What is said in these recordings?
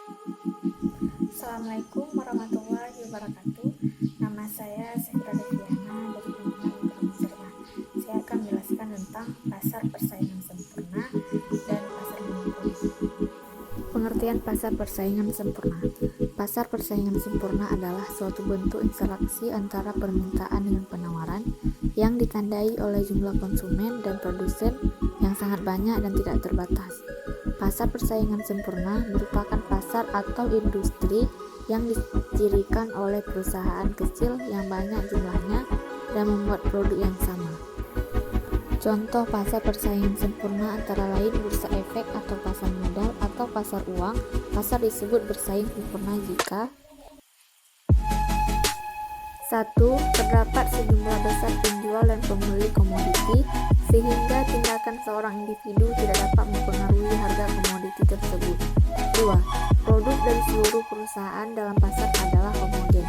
Assalamualaikum warahmatullahi wabarakatuh. Nama saya Sefira Deviana dari Pimpinan Informasi. Saya akan menjelaskan tentang pasar persaingan sempurna dan pasar monopoli. Pengertian pasar persaingan sempurna. Pasar persaingan sempurna adalah suatu bentuk interaksi antara permintaan dengan penawaran yang ditandai oleh jumlah konsumen dan produsen yang sangat banyak dan tidak terbatas. Pasar persaingan sempurna merupakan pasar atau industri yang dicirikan oleh perusahaan kecil yang banyak jumlahnya dan membuat produk yang sama. Contoh pasar persaingan sempurna antara lain bursa efek atau pasar modal atau pasar uang. Pasar disebut bersaing sempurna jika 1. Terdapat sejumlah besar penjual dan pembeli komoditi sehingga tindakan seorang individu tidak dapat mempengaruhi harga komoditi tersebut. 2. Produk dari seluruh perusahaan dalam pasar adalah homogen.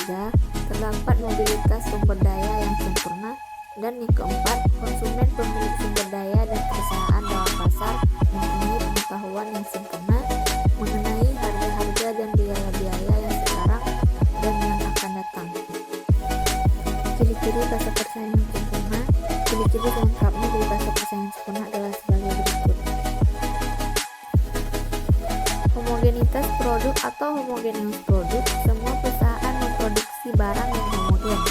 3. Terdapat mobilitas sumber daya yang sempurna. Dan yang keempat, konsumen pemilik sumber daya dan perusahaan dalam pasar mempunyai pengetahuan yang sempurna mengenai harga-harga dan biaya-biaya yang sekarang dan yang akan datang. Ciri-ciri pasar persaingan sempurna. Ciri-ciri lengkapnya dari pasar persaingan sempurna adalah sebagai berikut. Homogenitas produk atau homogeneous produk. Semua perusahaan memproduksi barang yang homogen.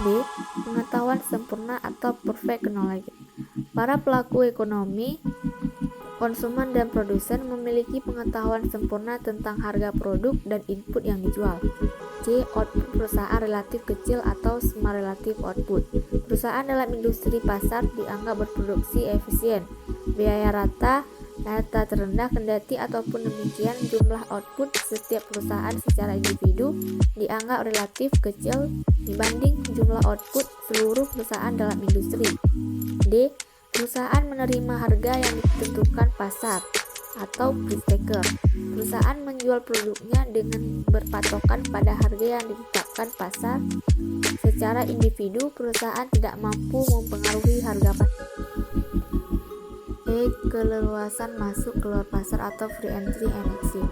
B. Pengetahuan sempurna atau perfect knowledge. Para pelaku ekonomi, konsumen dan produsen memiliki pengetahuan sempurna tentang harga produk dan input yang dijual. C. Output perusahaan relatif kecil atau small relative output. Perusahaan dalam industri pasar dianggap berproduksi efisien. Biaya rata terendah kendati ataupun demikian jumlah output setiap perusahaan secara individu dianggap relatif kecil dibanding jumlah output seluruh perusahaan dalam industri. D. Perusahaan menerima harga yang ditentukan pasar atau price taker. Perusahaan menjual produknya dengan berpatokan pada harga yang ditetapkan pasar. Secara individu, perusahaan tidak mampu mempengaruhi harga pasar. E. Keleluasan masuk keluar pasar atau free entry and exit.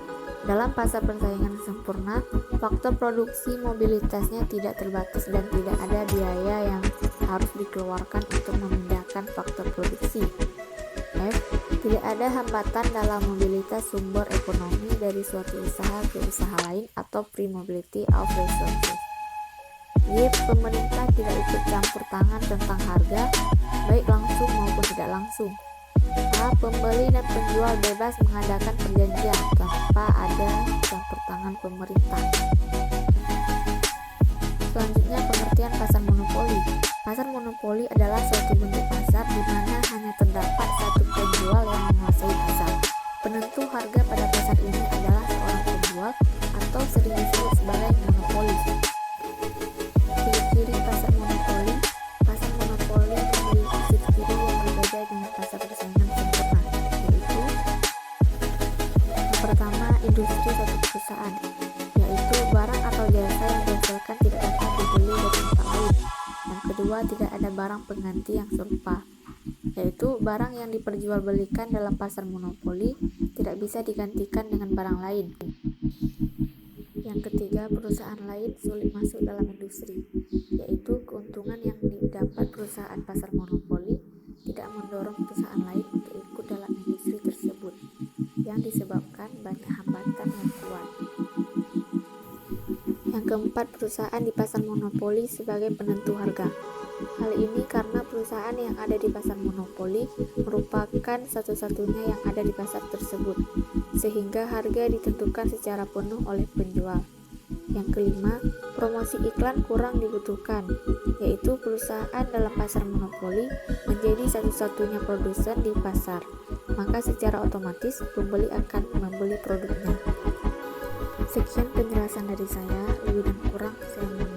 Dalam pasar persaingan sempurna, faktor produksi mobilitasnya tidak terbatas dan tidak ada biaya yang harus dikeluarkan untuk memindahkan faktor produksi. F. Tidak ada hambatan dalam mobilitas sumber ekonomi dari suatu usaha ke usaha lain atau free mobility of resources. Y. Pemerintah tidak ikut campur tangan tentang harga, baik langsung maupun tidak langsung. A. Pembeli dan penjual bebas mengadakan perjanjian tanpa ada campur tangan pemerintah. Selanjutnya, pengertian pasar monopoli. Pasar monopoli adalah suatu bentuk pasar di mana hanya terdapat satu penjual yang menguasai pasar. Penentu harga pada pasar ini adalah seorang penjual atau sering disebut sebagai monopolis. Ciri-ciri pasar monopoli. Pasar monopoli memiliki ciri-ciri yang berbeda dengan pasar persaingan sempurna, yaitu yang pertama, industri satu perusahaan, yaitu barang atau jasa yang dihasilkan tidak dapat dibeli dari tempat lain. Yang kedua, tidak ada barang pengganti yang serupa, yaitu barang yang diperjualbelikan dalam pasar monopoli tidak bisa digantikan dengan barang lain. Yang ketiga, perusahaan lain sulit masuk dalam industri, yaitu keuntungan yang didapat perusahaan pasar monopoli tidak mendorong perusahaan lain untuk ikut dalam industri tersebut, yang disebabkan banyak hambatan yang kuat. Yang keempat, perusahaan di pasar monopoli sebagai penentu harga. Hal ini karena perusahaan yang ada di pasar monopoli merupakan satu-satunya yang ada di pasar tersebut, sehingga harga ditentukan secara penuh oleh penjual. Yang kelima, promosi iklan kurang dibutuhkan, yaitu perusahaan dalam pasar monopoli menjadi satu-satunya produsen di pasar, maka secara otomatis pembeli akan membeli produknya. Sekian penjelasan dari saya, lebih dan kurang saya mohon